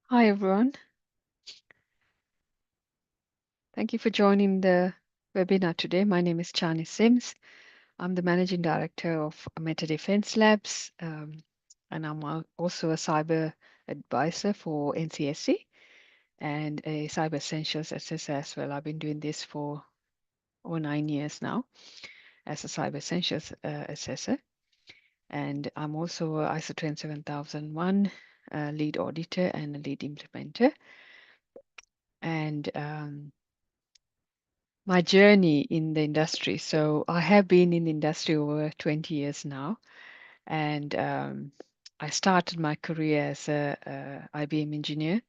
Hi, everyone. Thank you for joining the webinar today. My name is Chani Sims. I'm the Managing Director of Meta Defense Labs, and I'm also a cyber advisor for NCSC and a cyber essentials assessor as well. I've been doing this for over 9 years now as a cyber essentials assessor, and I'm also a ISO 27001 lead auditor and a lead implementer. And my journey in the industry. So I have been in the industry over 20 years now, and I started my career as a IBM engineer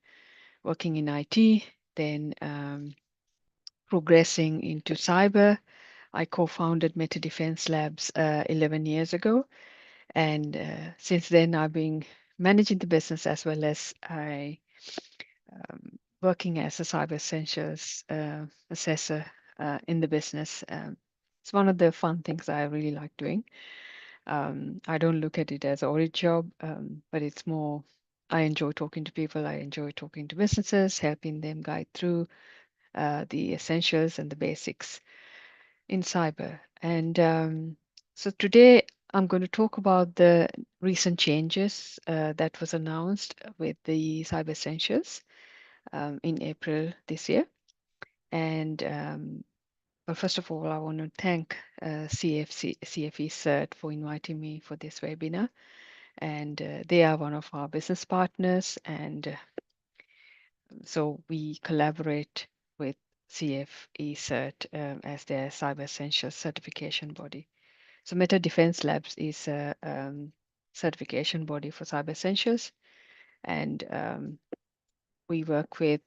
working in IT, then progressing into cyber. I co-founded Meta Defense Labs 11 years ago, and since then I've been managing the business as well as I working as a cyber essentials assessor in the business. It's one of the fun things I really like doing. I don't look at it as an audit job, but it's more, I enjoy talking to people. I enjoy talking to businesses, helping them guide through the essentials and the basics in cyber. And so today I'm going to talk about the recent changes that was announced with the cyber essentials in April this year. And but first of all, I want to thank CFE CERT for inviting me for this webinar. And they are one of our business partners. And so we collaborate with CFE CERT as their Cyber Essentials certification body. So Meta Defense Labs is a certification body for Cyber Essentials. And we work with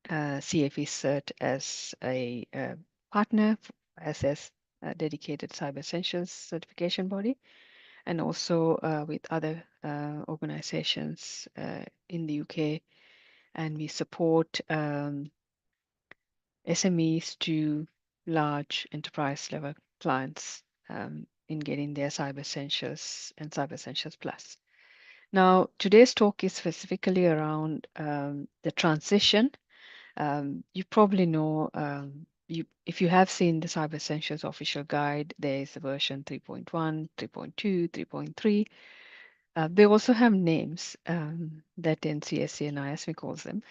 CFE CERT as a partner, as a dedicated Cyber Essentials certification body, and also with other organizations in the UK. And we support SMEs to large enterprise level clients in getting their Cyber Essentials and Cyber Essentials Plus. Now, today's talk is specifically around the transition. You probably know, if you have seen the Cyber Essentials official guide, there is a version 3.1, 3.2, 3.3. They also have names that NCSC and ISME calls them.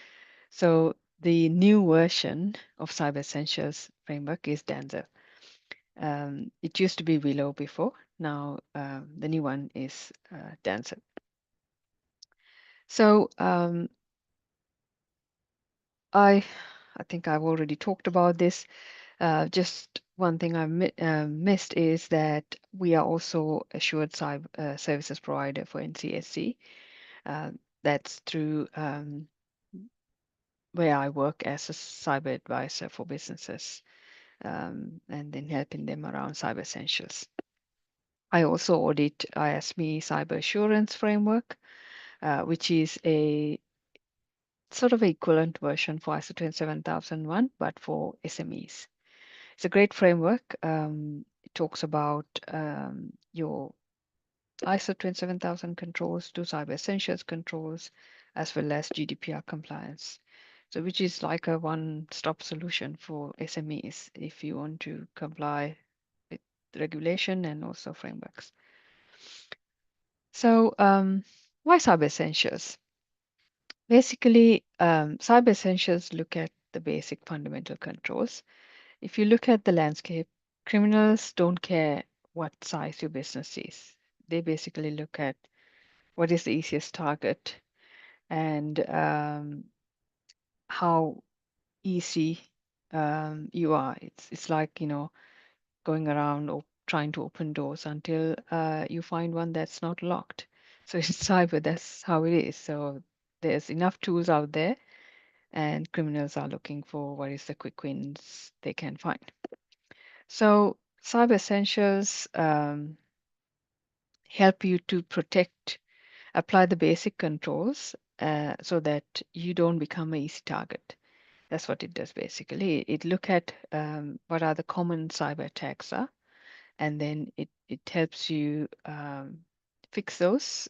So the new version of Cyber Essentials framework is Dancer. It used to be Willow before. Now the new one is Dancer. So I think I've already talked about this. Just one thing I missed is that we are also assured cyber services provider for NCSC. Uh, that's through where I work as a cyber advisor for businesses and then helping them around cyber essentials. I also audit ISME Cyber Assurance Framework, which is a sort of equivalent version for ISO 27001, but for SMEs. It's a great framework. It talks about your ISO 27000 controls to cyber essentials controls, as well as GDPR compliance. So, which is like a one-stop solution for SMEs if you want to comply with regulation and also frameworks. So, why cyber essentials? Basically, cyber essentials look at the basic fundamental controls. If you look at the landscape, criminals don't care what size your business is. They basically look at what is the easiest target and how easy you are. It's like, going around or trying to open doors until you find one that's not locked. So in cyber, that's how it is. So there's enough tools out there, and criminals are looking for what is the quick wins they can find. So cyber essentials help you to apply the basic controls so that you don't become an easy target. That's what it does basically. It look at what are the common cyber attacks are, and then it helps you fix those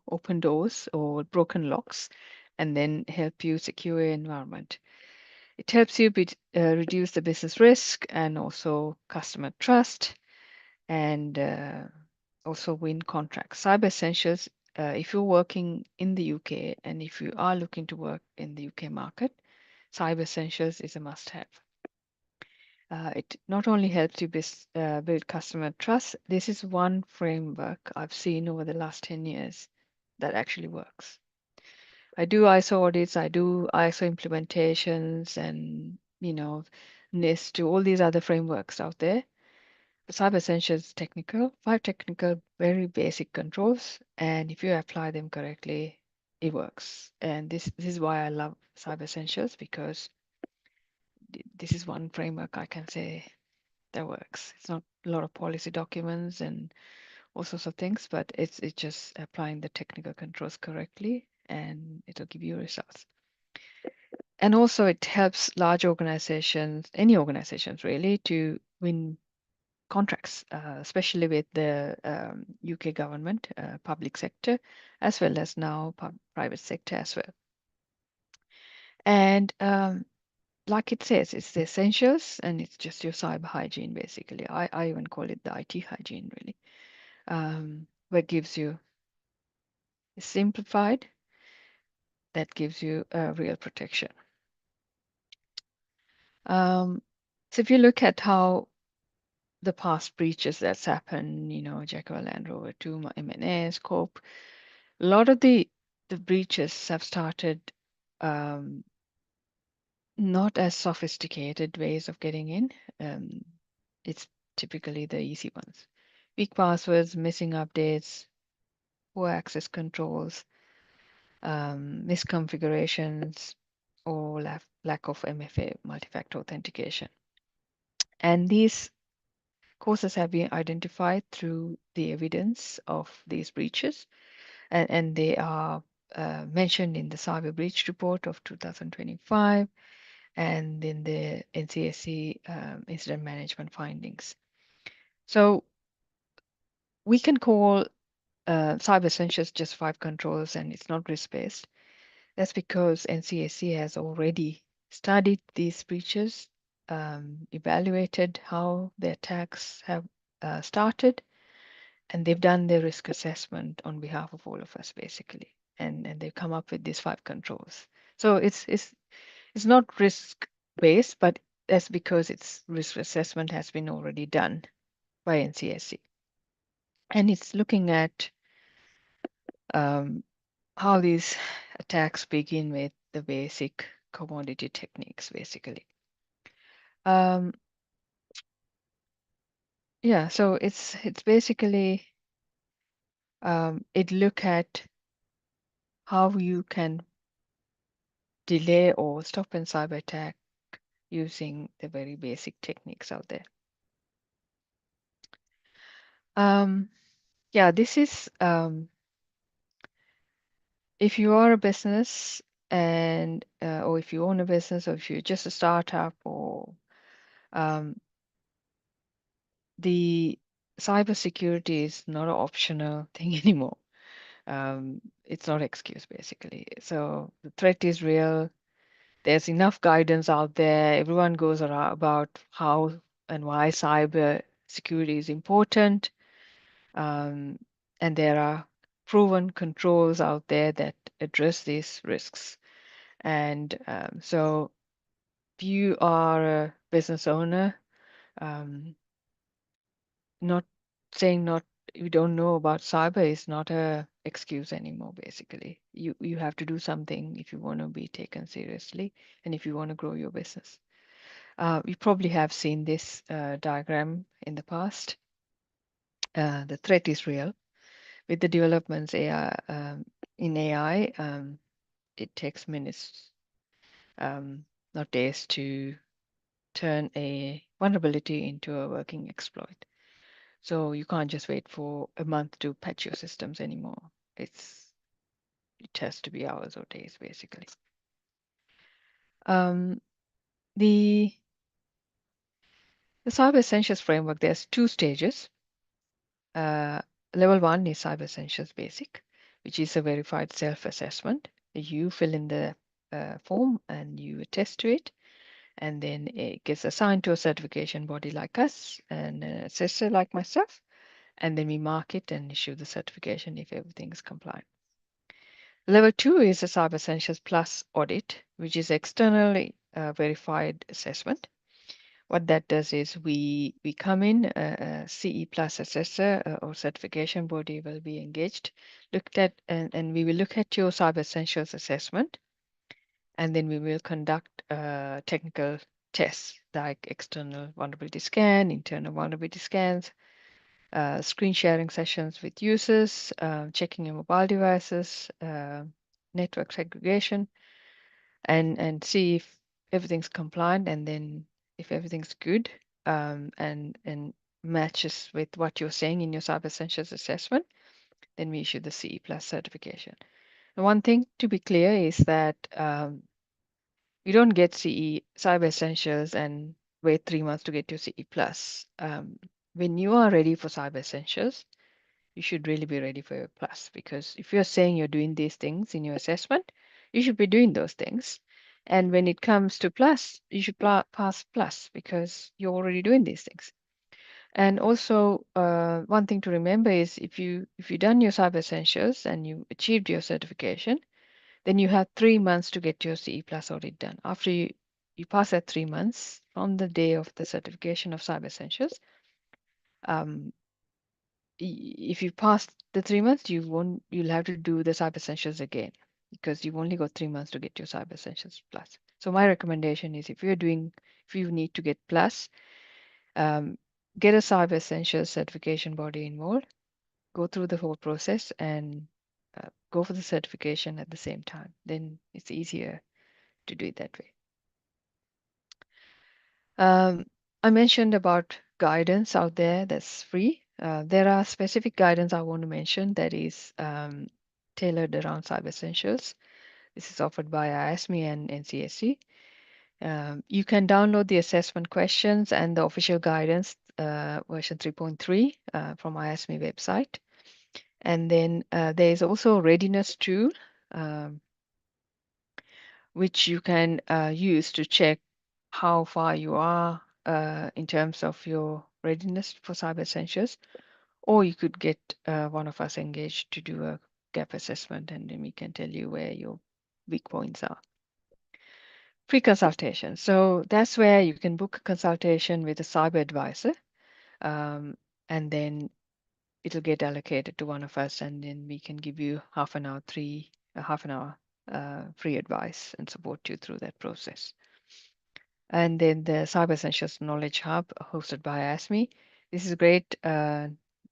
open doors or broken locks, and then help you secure your environment. It helps you reduce the business risk and also customer trust, and also win contracts. Cyber Essentials, if you're working in the UK and if you are looking to work in the UK market, Cyber Essentials is a must-have. It not only helps you build customer trust, this is one framework I've seen over the last 10 years that actually works. I do ISO audits, I do ISO implementations, and NIST, all these other frameworks out there. Cyber Essentials technical, 5 technical, very basic controls, and if you apply them correctly, it works. And this is why I love Cyber Essentials, because this is one framework I can say that works. It's not a lot of policy documents and all sorts of things, but it's just applying the technical controls correctly, and it'll give you results. And also it helps large organizations, any organizations really, to win contracts, especially with the UK government, public sector, as well as now private sector as well. And like it says, it's the essentials, and it's just your cyber hygiene, basically. I even call it the IT hygiene, really, where gives you simplified, that gives you real protection. So if you look at how the past breaches that's happened, Jaguar Land Rover 2, M&S, Cope, a lot of the breaches have started not as sophisticated ways of getting in. It's typically the easy ones. Weak passwords, missing updates, poor access controls, misconfigurations, or lack of MFA, multi-factor authentication. And these causes have been identified through the evidence of these breaches, and they are mentioned in the Cyber Breach Report of 2025 and in the NCSC incident management findings. So we can call Cyber Essentials just 5 controls, and it's not risk-based. That's because NCSC has already studied these breaches, evaluated how the attacks have started, and they've done their risk assessment on behalf of all of us, basically, and they've come up with these 5 controls. So it's not risk based, but that's because its risk assessment has been already done by NCSC, and it's looking at how these attacks begin with the basic commodity techniques, basically. Um, yeah, so it's basically it look at how you can delay or stop a cyber attack using the very basic techniques out there. Yeah, this is if you are a business and or if you own a business, or if you're just a startup, or the cybersecurity is not an optional thing anymore. It's not excuse, basically. So the threat is real. There's enough guidance out there. Everyone goes around about how and why cyber security is important. And there are proven controls out there that address these risks. And so if you are a business owner, um, not saying not you don't know about cyber is not a excuse anymore, basically. You have to do something if you want to be taken seriously and if you want to grow your business. You probably have seen this diagram in the past. The threat is real. With the developments in AI, it takes minutes, not days, to turn a vulnerability into a working exploit. So you can't just wait for a month to patch your systems anymore. It has to be hours or days, basically. Um, the the Cyber Essentials framework, there's 2 stages. Uh, Level 1 is Cyber Essentials Basic, which is a verified self-assessment. You fill in the form and you attest to it, and then it gets assigned to a certification body like us and an assessor like myself, and then we mark it and issue the certification if everything is compliant. Level 2 is a Cyber Essentials Plus audit, which is externally verified assessment. What that does is we come in, a CE plus assessor or certification body will be engaged, looked at, and we will look at your Cyber Essentials assessment, and then we will conduct technical tests like external vulnerability scan, internal vulnerability scans, screen sharing sessions with users, checking your mobile devices, network segregation, and see if everything's compliant, and then if everything's good, and matches with what you're saying in your Cyber Essentials assessment, then we issue the CE plus certification. The one thing to be clear is that you don't get CE Cyber Essentials and wait 3 months to get your CE plus. When you are ready for Cyber Essentials, you should really be ready for your plus, because if you're saying you're doing these things in your assessment, you should be doing those things. And when it comes to plus, you should pass plus because you're already doing these things. And also, one thing to remember is if you've done your Cyber Essentials and you achieved your certification, then you have 3 months to get your CE plus audit done. After you pass that 3 months from the day of the certification of Cyber Essentials, um, if you pass the 3 months, you'll have to do the Cyber Essentials again because you've only got 3 months to get your Cyber Essentials plus. So my recommendation is if you need to get plus, um, get a Cyber Essentials certification body involved, go through the whole process, and go for the certification at the same time. Then it's easier to do it that way. Um, I mentioned about guidance out there that's free. There are specific guidance I want to mention that is tailored around Cyber Essentials. This is offered by IASME and NCSC. You can download the assessment questions and the official guidance version 3.3 from IASME website. And then there is also a readiness tool, um, which you can use to check how far you are in terms of your readiness for Cyber Essentials, or you could get one of us engaged to do a gap assessment, and then we can tell you where your weak points are. Pre-consultation. So that's where you can book a consultation with a cyber advisor, um, and then it'll get allocated to one of us, and then we can give you half an hour free advice and support you through that process. And then the Cyber Essentials Knowledge Hub hosted by ASME. This is a great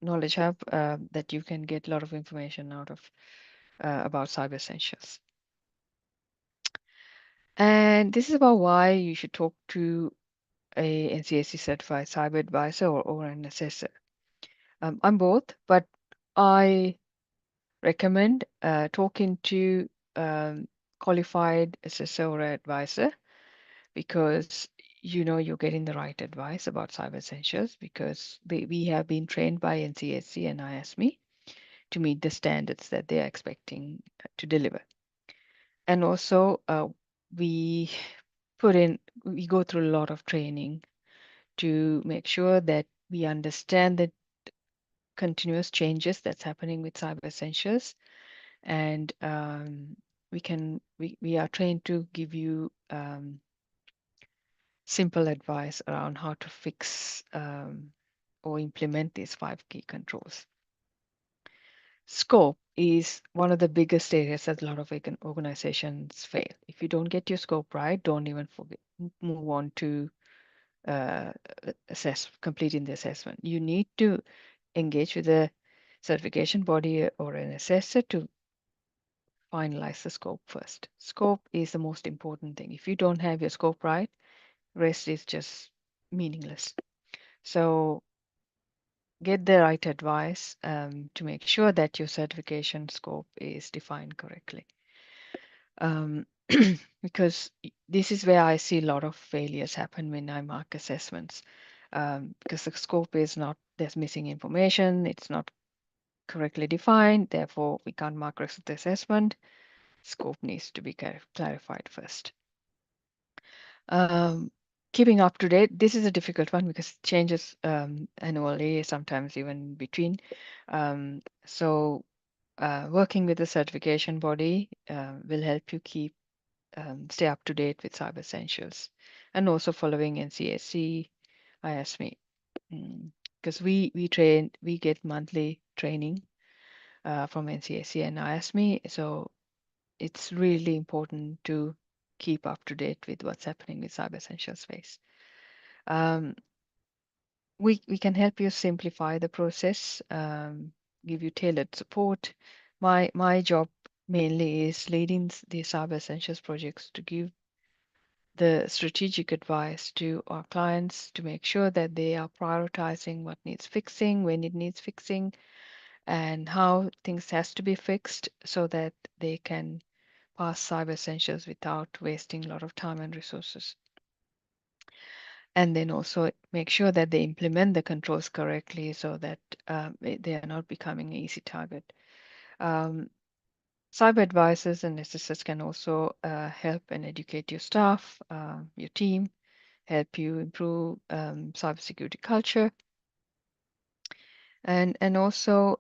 knowledge hub that you can get a lot of information out of about Cyber Essentials. And this is about why you should talk to a NCSC certified cyber advisor or an assessor. I'm both, but I recommend talking to qualified assessor or advisor, because you know you're getting the right advice about Cyber Essentials, because we have been trained by NCSC and IASME to meet the standards that they're expecting to deliver. And also, we we go through a lot of training to make sure that we understand the continuous changes that's happening with Cyber Essentials, and we are trained to give you simple advice around how to fix or implement these 5 key controls. Scope is one of the biggest areas that a lot of organizations fail. If you don't get your scope right, don't even move on to uh, completing the assessment. You need to engage with a certification body or an assessor to finalize the scope first. Scope is the most important thing. If you don't have your scope right, rest is just meaningless. So get the right advice to make sure that your certification scope is defined correctly. Um, because this is where I see a lot of failures happen when I mark assessments. Because the scope is not, there's missing information, it's not correctly defined. Therefore, we can't mark risk assessment. Scope needs to be clarified first. Um, Keeping up to date, this is a difficult one because it changes annually, sometimes even between. So working with the certification body will help you stay up to date with Cyber Essentials, and also following NCSC, ISME, because we get monthly training from NCSC and ISME, so it's really important to keep up to date with what's happening with Cyber Essentials space. Um, we can help you simplify the process, give you tailored support. My job mainly is leading the Cyber Essentials projects to give the strategic advice to our clients to make sure that they are prioritizing what needs fixing, when it needs fixing, and how things has to be fixed so that they can pass Cyber Essentials without wasting a lot of time and resources. And then also make sure that they implement the controls correctly so that they are not becoming an easy target. Um, Cyber advisors and assessors can also help and educate your staff, your team, help you improve cybersecurity culture, and also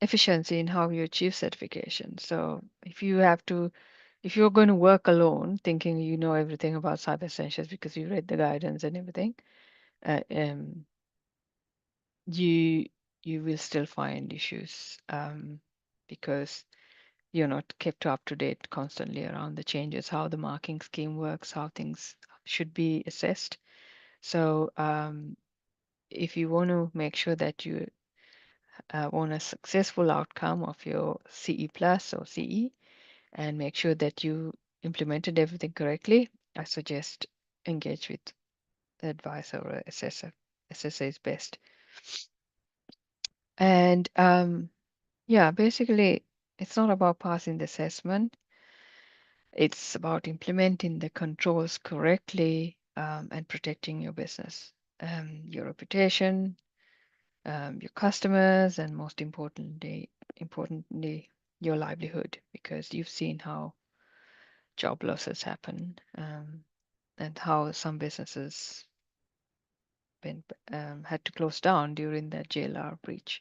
efficiency in how you achieve certification. So if you're going to work alone, thinking you know everything about Cyber Essentials because you read the guidance and everything, uh, um, you you will still find issues because you're not kept up to date constantly around the changes, how the marking scheme works, how things should be assessed. So if you want to make sure that you want a successful outcome of your CE plus or CE and make sure that you implemented everything correctly, I suggest engage with the advisor or assessor. Assessor is best. And yeah, basically, it's not about passing the assessment. It's about implementing the controls correctly and protecting your business, your reputation, your customers, and importantly, your livelihood, because you've seen how job losses happen and how some businesses been had to close down during the JLR breach.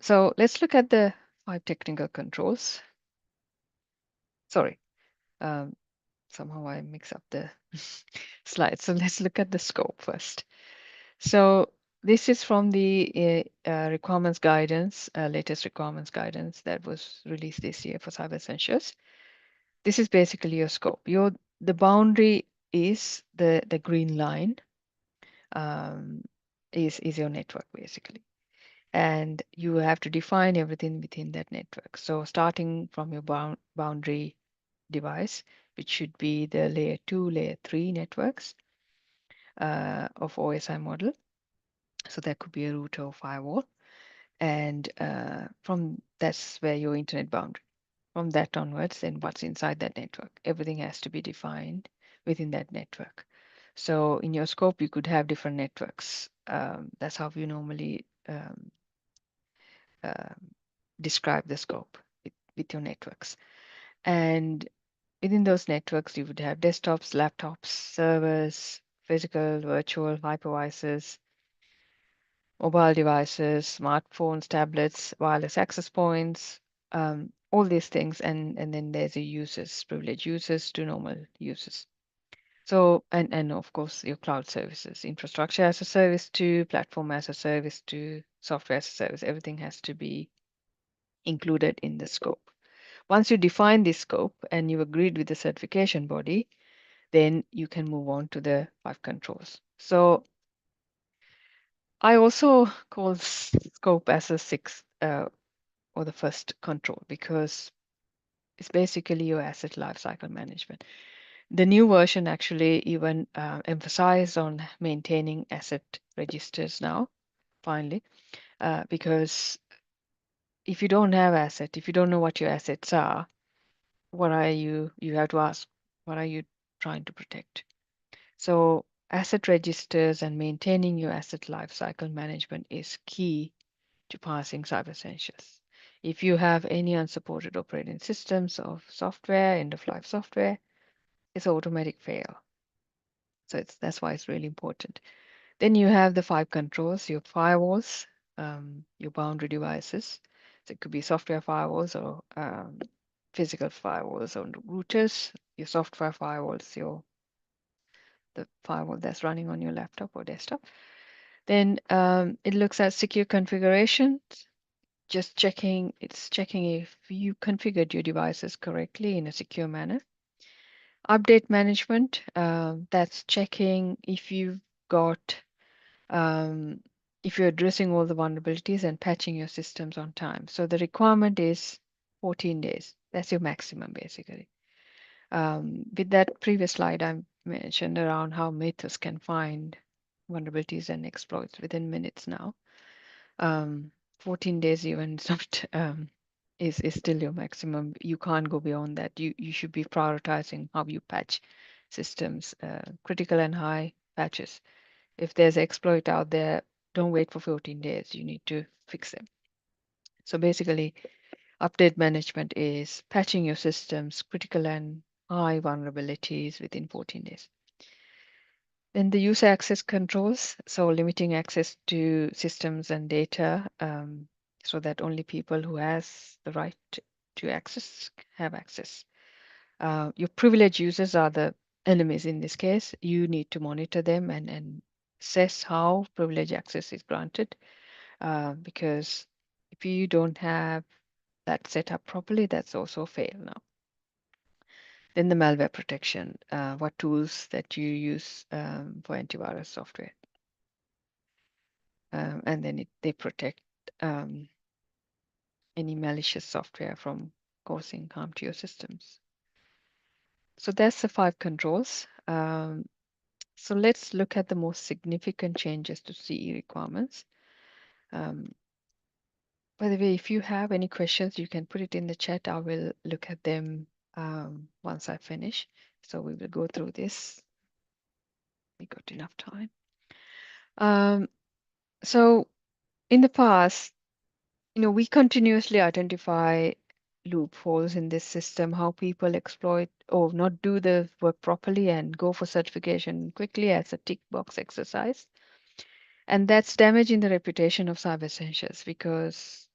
So let's look at the 5 technical controls. Sorry, um, somehow I mix up the slides. So let's look at the scope first. So this is from the requirements guidance, latest requirements guidance that was released this year for Cyber Essentials. This is basically your scope. The boundary is the green line um, is your network basically, and you have to define everything within that network. So starting from your boundary device, which should be the layer 2, layer 3 networks of OSI model. So that could be a router or firewall. And from that's where your internet boundary. From that onwards, then what's inside that network? Everything has to be defined within that network. So in your scope, you could have different networks. That's how you normally um, describe the scope with your networks. And within those networks, you would have desktops, laptops, servers, physical, virtual, hypervisors, mobile devices, smartphones, tablets, wireless access points, all these things. And then there's a users, privileged users to normal users. So, and of course, your cloud services, infrastructure as a service to platform as a service to software as a service, everything has to be included in the scope. Once you define this scope and you agreed with the certification body, then you can move on to the 5 controls. So I also call scope as a sixth or the first control because it's basically your asset lifecycle management. The new version actually even emphasized on maintaining asset registers now, finally, because if you don't have asset, if you don't know what your assets are, you have to ask, what are you trying to protect? So asset registers and maintaining your asset lifecycle management is key to passing Cyber Essentials. If you have any unsupported operating systems or software, end of life software, it's automatic fail. So that's why it's really important. Then you have the 5 controls, your firewalls, your boundary devices. So it could be software firewalls or physical firewalls or routers, your software firewalls, the firewall that's running on your laptop or desktop. Then it looks at secure configurations, just checking if you configured your devices correctly in a secure manner. Update management, that's checking if you've got um, if you're addressing all the vulnerabilities and patching your systems on time. So the requirement is 14 days. That's your maximum, basically. With that previous slide, I mentioned around how Mathis can find vulnerabilities and exploits within minutes now. Um, 14 days even is not is still your maximum. You can't go beyond that. You should be prioritizing how you patch systems, critical and high patches. If there's exploit out there, don't wait for 14 days. You need to fix them. So basically, update management is patching your systems, critical and high vulnerabilities within 14 days. Then the user access controls, so limiting access to systems and data so that only people who has the right to access have access. Your privileged users are the enemies in this case. You need to monitor them and assess how privilege access is granted because if you don't have that set up properly, that's also a fail now. Then the malware protection, what tools that you use for antivirus software. And then they protect um, any malicious software from causing harm to your systems. So that's the 5 controls. So let's look at the most significant changes to CE requirements. Um, by the way, if you have any questions, you can put it in the chat. I will look at them once I finish. So we will go through this. We got enough time. Um, so in the past, we continuously identify loopholes in this system, how people exploit or not do the work properly and go for certification quickly as a tick box exercise. And that's damaging the reputation of Cyber Essentials because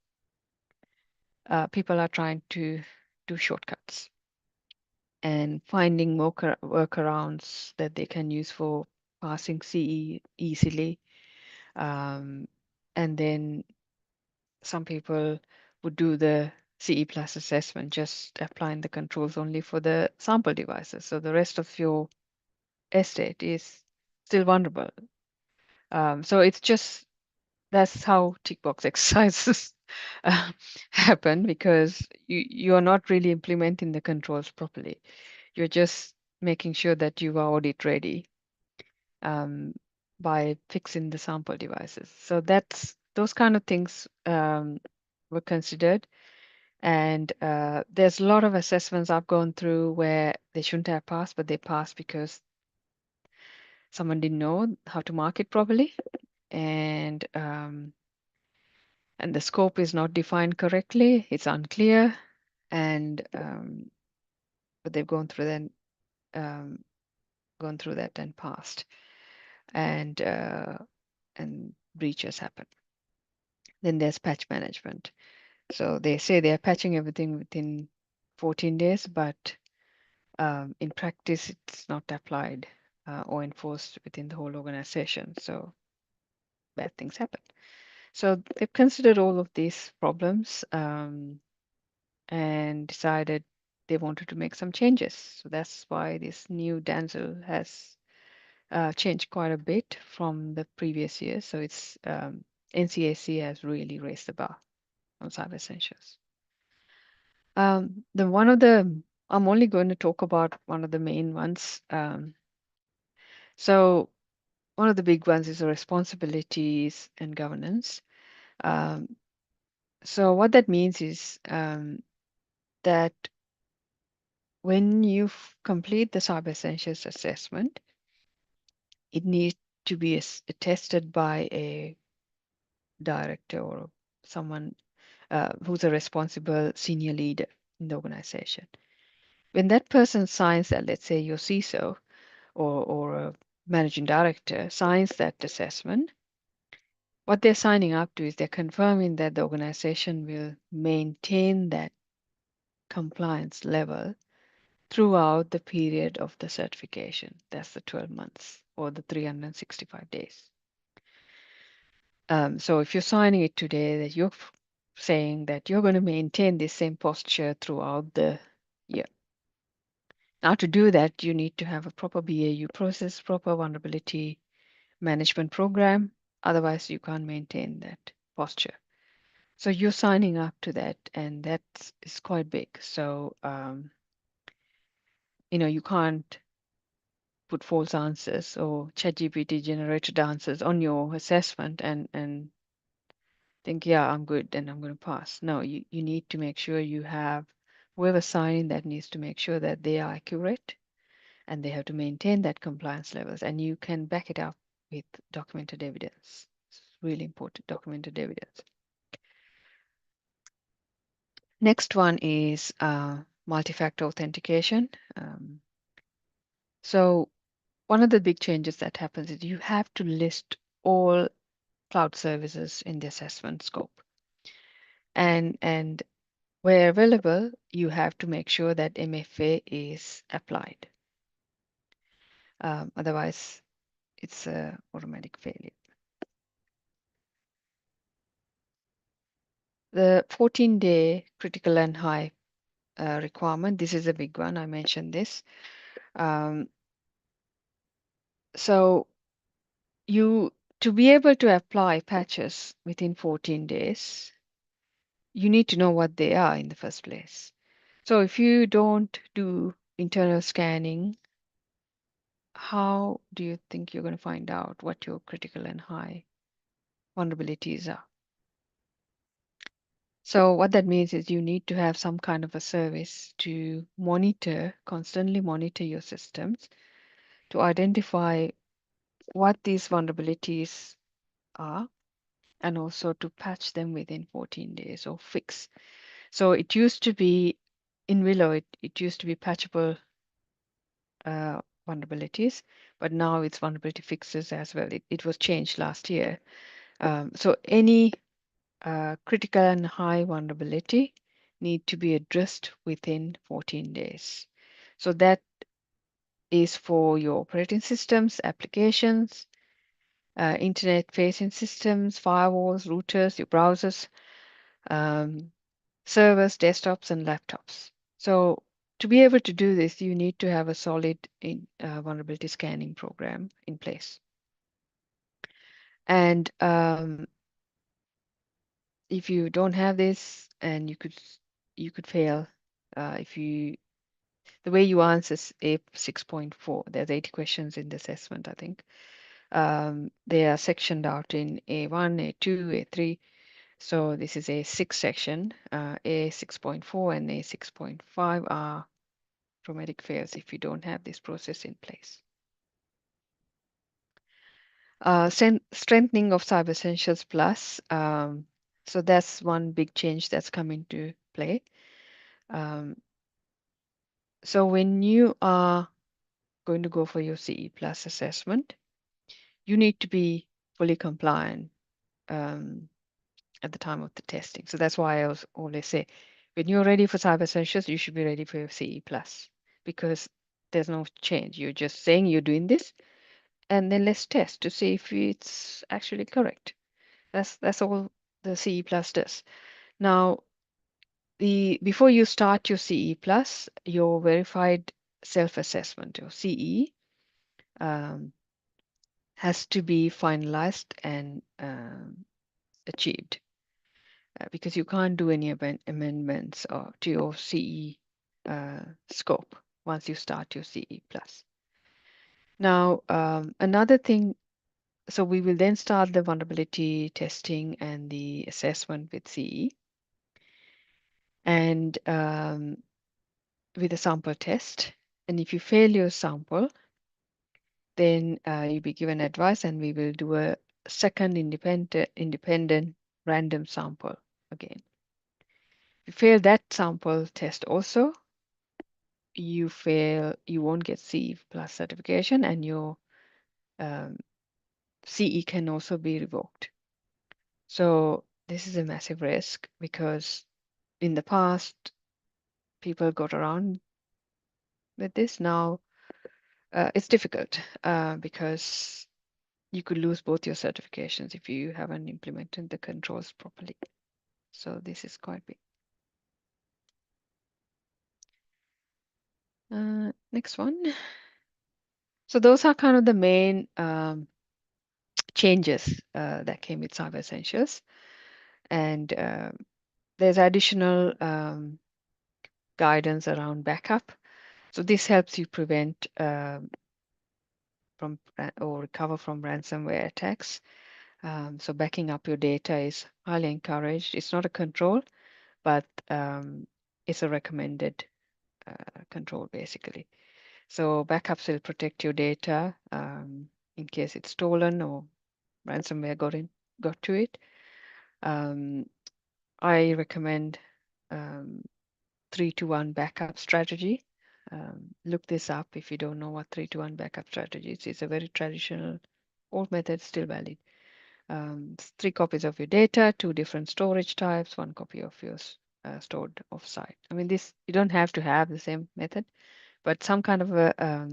people are trying to do shortcuts and finding workarounds that they can use for passing CE easily. Um, and then some people would do the CE plus assessment, just applying the controls only for the sample devices. So the rest of your estate is still vulnerable. So it's just that's how tick box exercises uh, happen because you are not really implementing the controls properly. You're just making sure that you are audit ready um, by fixing the sample devices. So that's those kind of things were considered. And there's a lot of assessments I've gone through where they shouldn't have passed, but they passed because someone didn't know how to mark it properly, and the scope is not defined correctly. It's unclear, and but they've um, gone through that and passed, and breaches happen. Then there's patch management. So they say they are patching everything within 14 days, but in practice, it's not applied or enforced within the whole organization. So bad things happen. So they've considered all of these problems and decided they wanted to make some changes. So that's why this new Denzel has changed quite a bit from the previous years. So it's NCAC has really raised the bar on Cyber Essentials. I'm only going to talk about one of the main ones. So one of the big ones is the responsibilities and governance. Um, so what that means is that when you complete the Cyber Essentials assessment, it needs to be tested by a director or someone who's a responsible senior leader in the organization. When that person signs that, let's say your CISO or a managing director signs that assessment, what they're signing up to is they're confirming that the organization will maintain that compliance level throughout the period of the certification. That's the 12 months or the 365 days. So if you're signing it today, that you're saying that you're going to maintain the same posture throughout the year. Now, to do that, you need to have a proper BAU process, proper vulnerability management program. Otherwise, you can't maintain that posture. So you're signing up to that, and that is quite big. So, you can't put false answers or ChatGPT generated answers on your assessment and think, yeah, I'm good and I'm going to pass. No, you need to make sure you have whoever signing that needs to make sure that they are accurate and they have to maintain that compliance levels and you can back it up with documented evidence. It's really important, documented evidence. Next one is multi-factor authentication. So one of the big changes that happens is you have to list all cloud services in the assessment scope. And where available, you have to make sure that MFA is applied. Otherwise, it's a automatic failure. The 14-day critical and high requirement, this is a big one. I mentioned this. So to be able to apply patches within 14 days, you need to know what they are in the first place. So if you don't do internal scanning, how do you think you're going to find out what your critical and high vulnerabilities are? So what that means is you need to have some kind of a service to constantly monitor your systems to identify what these vulnerabilities are and also to patch them within 14 days or fix. So it used to be in Willow, it used to be patchable vulnerabilities, but now it's vulnerability fixes as well. It was changed last year. So any critical and high vulnerability need to be addressed within 14 days. So that is for your operating systems, applications, internet-facing systems, firewalls, routers, your browsers, servers, desktops, and laptops. So to be able to do this, you need to have a solid vulnerability scanning program in place. And if you don't have this, and you could fail if you the way you answer A 6.4. There's 80 questions in the assessment, I think. They are sectioned out in A1, A2, A3. So this is a 6 section. A 6.4 and A 6.5 are traumatic fails if you don't have this process in place. Strengthening of Cyber Essentials Plus. So that's one big change that's come into play. So when you are going to go for your CE Plus assessment, you need to be fully compliant at the time of the testing. So that's why I always say, when you're ready for Cyber Essentials, you should be ready for your CE Plus because there's no change. You're just saying you're doing this, and then let's test to see if it's actually correct. That's all the CE Plus does. Now, before you start your CE Plus, your verified self-assessment, your CE, has to be finalized and achieved because you can't do any amendments to your CE scope once you start your CE Plus. Now, another thing, so we will then start the vulnerability testing and the assessment with CE and with a sample test. And if you fail your sample, then you'll be given advice, and we will do a second independent random sample again. If you fail that sample test also, you won't get CE plus certification, and your um, CE can also be revoked. So this is a massive risk because in the past people got around with this. Now it's difficult because you could lose both your certifications if you haven't implemented the controls properly. So this is quite big. Next one. So those are kind of the main changes that came with Cyber Essentials. And there's additional guidance around backup. So this helps you prevent from or recover from ransomware attacks. So backing up your data is highly encouraged. It's not a control, but it's a recommended control basically. So backups will protect your data in case it's stolen or ransomware got to it. Um, I recommend 3-to-1 backup strategy. Look this up if you don't know what 3-to-1 backup strategy is. It's a very traditional old method, still valid. 3 copies of your data, 2 different storage types, 1 copy of yours stored offsite. I mean, this you don't have to have the same method, but some kind of a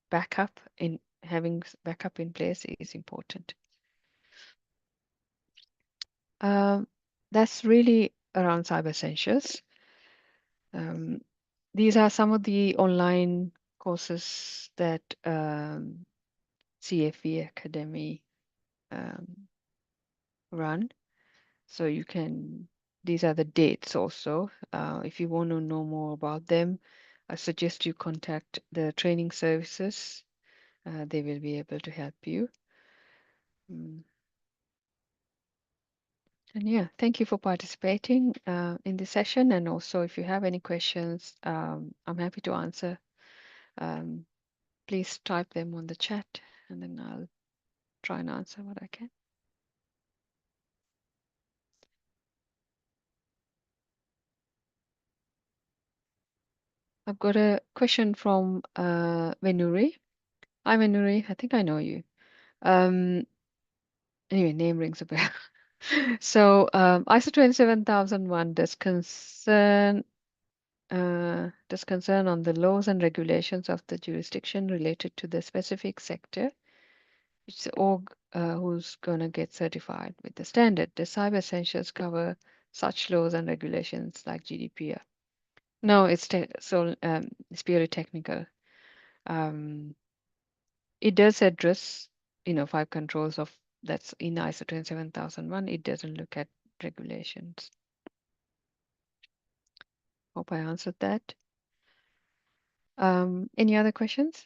backup in having backup in place is important. Um, that's really around Cyber Essentials. Um, these are some of the online courses that CFE Academy um, run. So you can, these are the dates also. If you want to know more about them, I suggest you contact the training services. They will be able to help you. Mm. And yeah, thank you for participating in this session. And also, if you have any questions, I'm happy to answer. Um, please type them on the chat, and then I'll try and answer what I can. I've got a question from Venuri. Hi, Venuri. I think I know you. Um, anyway, name rings a bell. So ISO 27001 does concern on the laws and regulations of the jurisdiction related to the specific sector. It's the org who's gonna get certified with the standard. The Cyber Essentials cover such laws and regulations like GDPR. No, it's purely technical. Um, it does address, 5 controls of that's in ISO 27001. It doesn't look at regulations. Hope I answered that. Any other questions?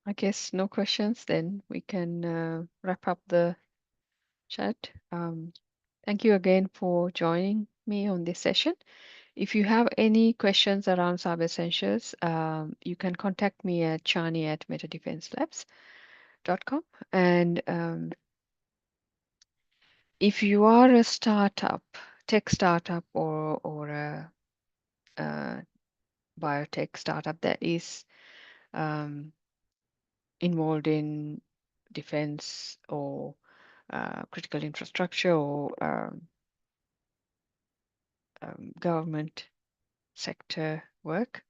I guess no questions. Then we can wrap up the chat. Thank you again for joining me on this session. If you have any questions around Cyber Essentials, you can contact me at chani@metadefenselabs.com. And if you are a startup, tech startup, or a biotech startup that is involved in defense or critical infrastructure or government sector work,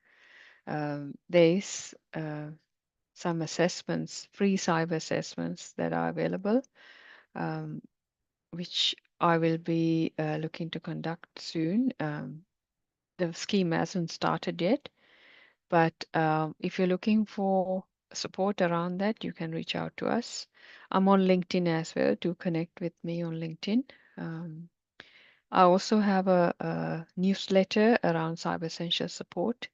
there is some assessments, free cyber assessments that are available, which I will be looking to conduct soon. the scheme hasn't started yet. But if you're looking for support around that, you can reach out to us. I'm on LinkedIn as well. Do connect with me on LinkedIn. Um, I also have a newsletter around cyber essential support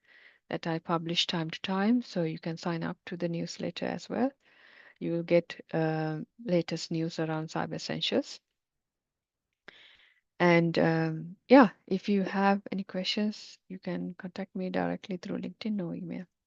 that I publish time to time. So you can sign up to the newsletter as well. You will get latest news around cyber essentials. And yeah, if you have any questions, you can contact me directly through LinkedIn or email.